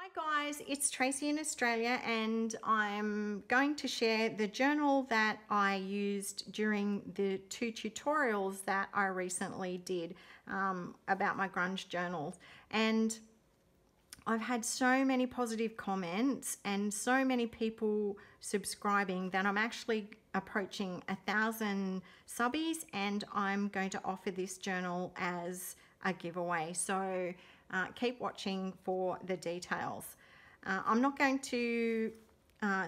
Hi guys, it's Tracy in Australia and I'm going to share the journal that I used during the 2 tutorials that I recently did about my grunge journals. And I've had so many positive comments and so many people subscribing that I'm actually approaching 1,000 subbies, and I'm going to offer this journal as a giveaway. So keep watching for the details. I'm not going to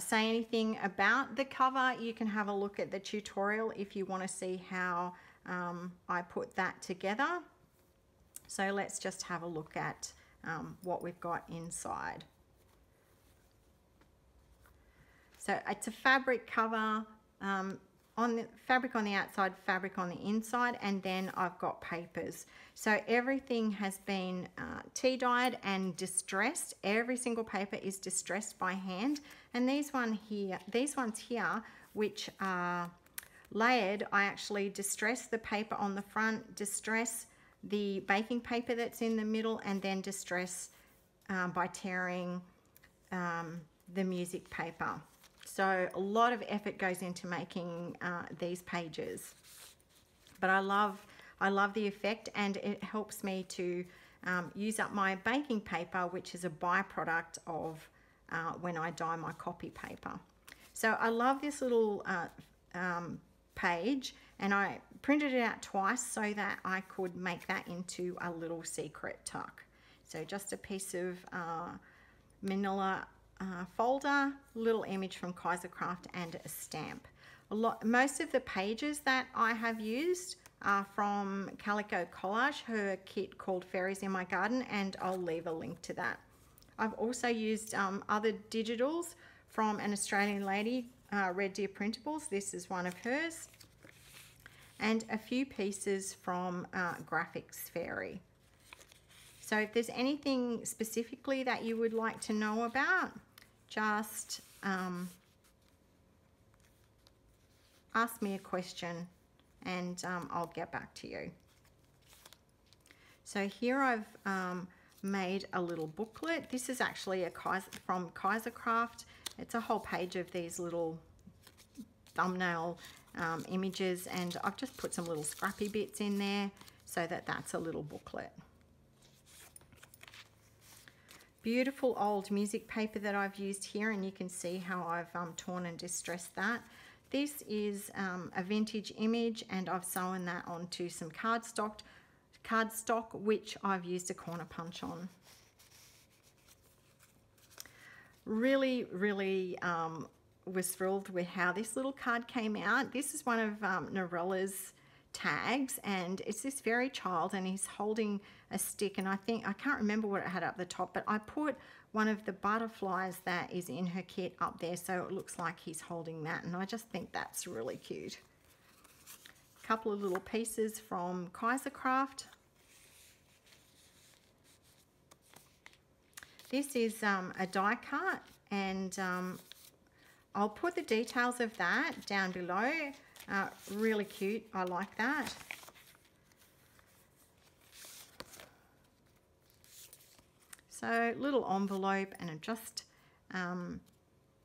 say anything about the cover. You can have a look at the tutorial if you want to see how I put that together. So let's just have a look at what we've got inside. So it's a fabric cover, on the fabric on the outside, fabric on the inside, and then I've got papers. So everything has been tea dyed and distressed. Every single paper is distressed by hand, and these ones here, which are layered, I actually distress the paper on the front, distress the baking paper that's in the middle, and then distress by tearing the music paper. So a lot of effort goes into making these pages, but I love the effect, and it helps me to use up my baking paper, which is a byproduct of when I dye my copy paper. So I love this little page, and I printed it out twice so that I could make that into a little secret tuck. So just a piece of manila folder, little image from Kaisercraft, and a stamp. Most of the pages that I have used are from Calico Collage, her kit called Fairies in My Garden, and I'll leave a link to that. I've also used other digitals from an Australian lady, Red Deer Printables. This is one of hers, and a few pieces from Graphics Fairy. So if there's anything specifically that you would like to know about, just ask me a question and I'll get back to you. So here I've made a little booklet. This is actually from Kaisercraft. It's a whole page of these little thumbnail images, and I've just put some little scrappy bits in there so that that's a little booklet. Beautiful old music paper that I've used here, and you can see how I've torn and distressed that. This is a vintage image, and I've sewn that onto some cardstock, which I've used a corner punch on. Really was thrilled with how this little card came out. This is one of Norella's tags, and it's this very child, and he's holding a stick, and I can't remember what it had up the top, but I put one of the butterflies that is in her kit up there so it looks like he's holding that, and I just think that's really cute. A couple of little pieces from Kaisercraft. This is a die cut, and I'll put the details of that down below. Really cute, I like that. So little envelope, and I just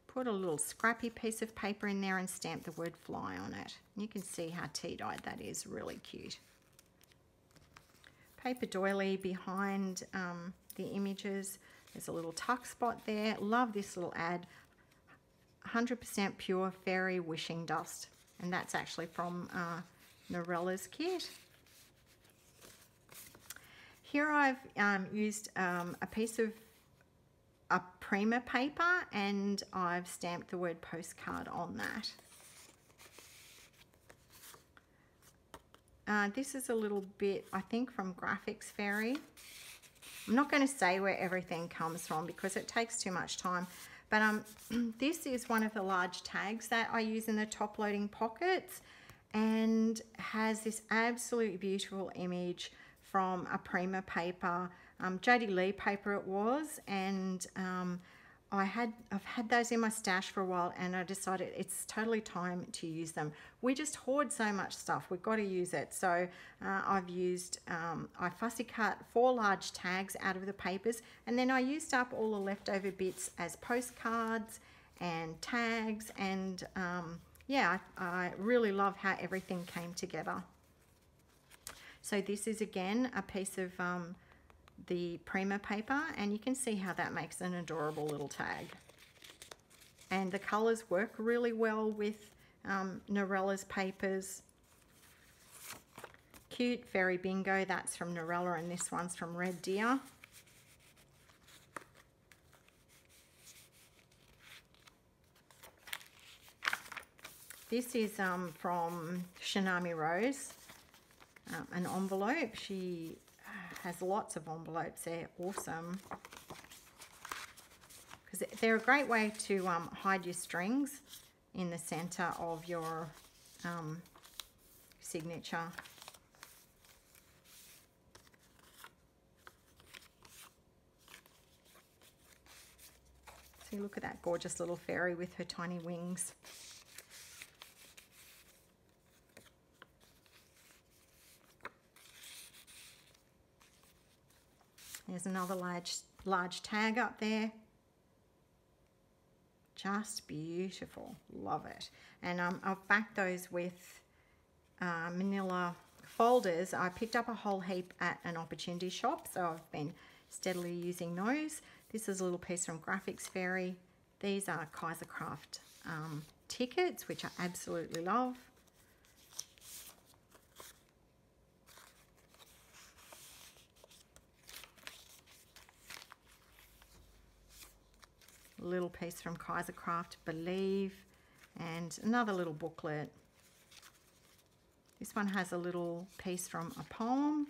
put a little scrappy piece of paper in there and stamp the word fly on it. You can see how tea-dyed that is, really cute. Paper doily behind the images. There's a little tuck spot there. Love this little ad. 100% pure fairy wishing dust, and that's actually from Norella's kit. Here I've used a piece of a Prima paper, and I've stamped the word postcard on that. This is a little bit, I think, from Graphics Fairy. I'm not going to say where everything comes from because it takes too much time. But this is one of the large tags that I use in the top loading pockets, and has this absolutely beautiful image from a Prima paper, Jodie paper it was, and I've had those in my stash for a while, and I decided it's totally time to use them. We just hoard so much stuff, we've got to use it. So I've used, I fussy cut 4 large tags out of the papers, and then I used up all the leftover bits as postcards and tags, and yeah, I really love how everything came together. So this is again a piece of the Prima paper, and you can see how that makes an adorable little tag. And the colours work really well with Norella's papers. Cute Fairy Bingo, that's from Norella, and this one's from Red Deer. This is from Shinami Rose, an envelope. She has lots of envelopes. They're awesome because they're a great way to hide your strings in the center of your signature. See, look at that gorgeous little fairy with her tiny wings. There's another large tag up there. Just beautiful. Love it. And I've backed those with manila folders. I picked up a whole heap at an opportunity shop, so I've been steadily using those. This is a little piece from Graphics Fairy. These are Kaisercraft tickets, which I absolutely love. Little piece from Kaisercraft, Believe, and another little booklet. This one has a little piece from a poem.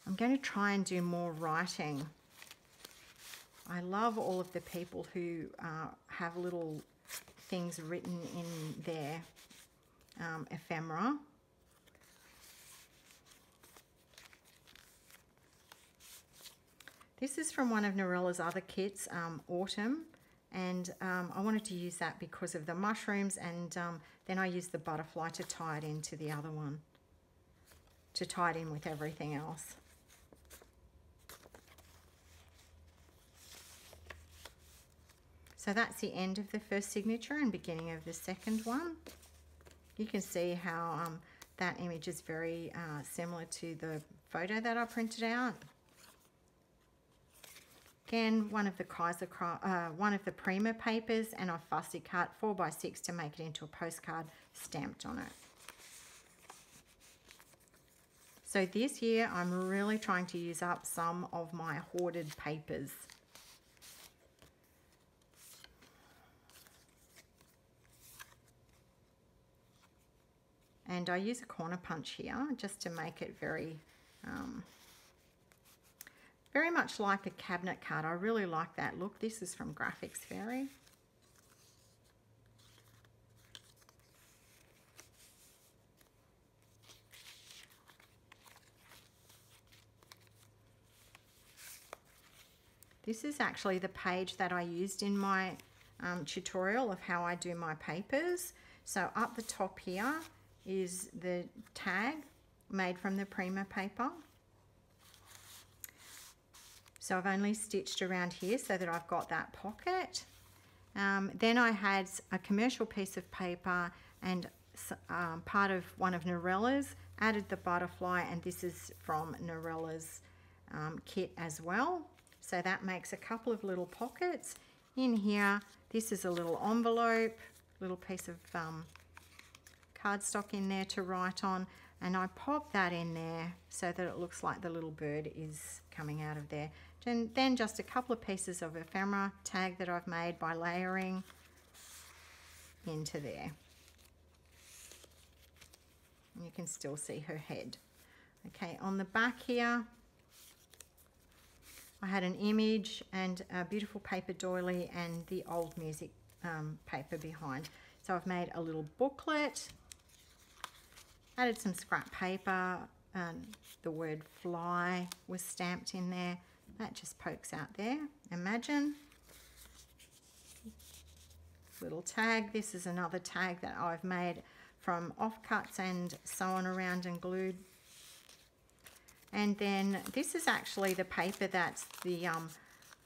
I'm going to try and do more writing. I love all of the people who have little things written in their ephemera. This is from one of Norella's other kits, Autumn, and I wanted to use that because of the mushrooms, and then I used the butterfly to tie it into the other one, to tie it in with everything else. So that's the end of the first signature and beginning of the second one. You can see how that image is very similar to the photo that I printed out. Again, one of the Prima papers, and I fussy cut 4x6 to make it into a postcard stamped on it. So this year I'm really trying to use up some of my hoarded papers. And I use a corner punch here just to make it very much like a cabinet card. I really like that look. This is from Graphics Fairy. This is actually the page that I used in my tutorial of how I do my papers. So up the top here is the tag made from the Prima paper. So I've only stitched around here so that I've got that pocket. Then I had a commercial piece of paper and part of one of Norella's, added the butterfly, and this is from Norella's kit as well. So that makes a couple of little pockets. In here, this is a little envelope, little piece of cardstock in there to write on, and I pop that in there so that it looks like the little bird is coming out of there. And then just a couple of pieces of ephemera tag that I've made by layering into there. And you can still see her head. Okay, on the back here, I had an image and a beautiful paper doily and the old music paper behind. So I've made a little booklet, added some scrap paper, the word fly was stamped in there. That just pokes out there, imagine. little tag. This is another tag that I've made from offcuts and sewn around and glued. And then this is actually the paper that's the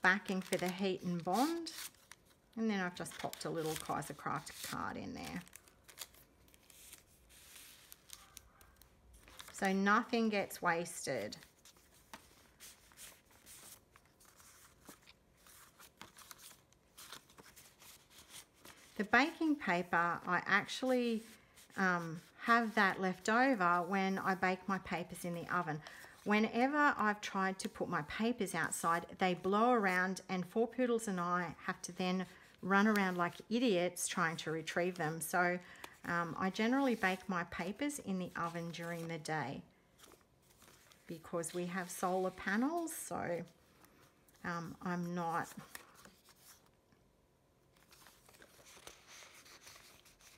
backing for the heat and bond. And then I've just popped a little Kaiser Craft card in there. So nothing gets wasted. The baking paper, I actually have that left over when I bake my papers in the oven. Whenever I've tried to put my papers outside, they blow around and Four Poodles and I have to then run around like idiots trying to retrieve them. So I generally bake my papers in the oven during the day because we have solar panels, so I'm not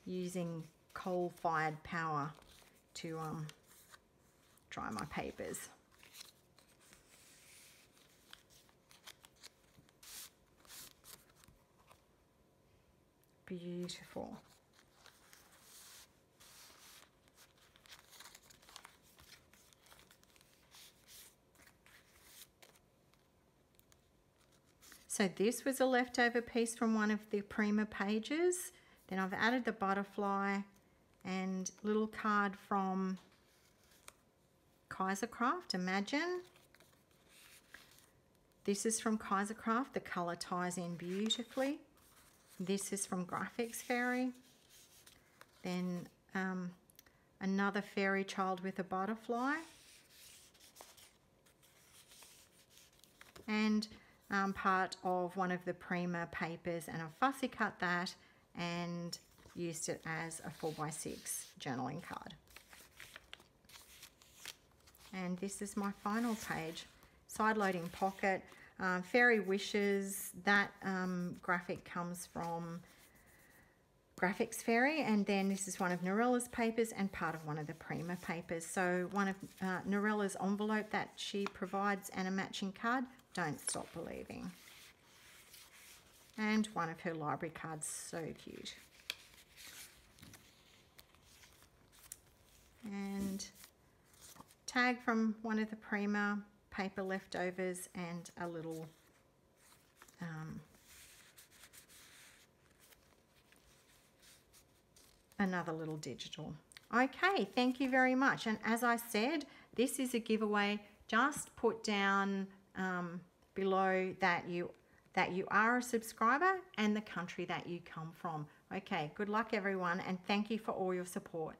using coal-fired power to dry my papers. Beautiful. So this was a leftover piece from one of the Prima pages. Then I've added the butterfly and little card from Kaiser Craft, Imagine. This is from Kaiser Craft, the colour ties in beautifully. This is from Graphics Fairy. Then another fairy child with a butterfly. And part of one of the Prima papers, and I fussy cut that and used it as a 4x6 journaling card. And this is my final page, side loading pocket. Fairy Wishes, that graphic comes from Graphics Fairy, and then this is one of Norella's papers and part of one of the Prima papers. So one of Norella's envelope that she provides and a matching card, Don't Stop Believing. And one of her library cards, so cute. And tag from one of the Prima paper leftovers and a little another little digital. Okay, thank you very much. And as I said, this is a giveaway. Just put down below that you are a subscriber and the country that you come from. Okay, good luck everyone, and thank you for all your support.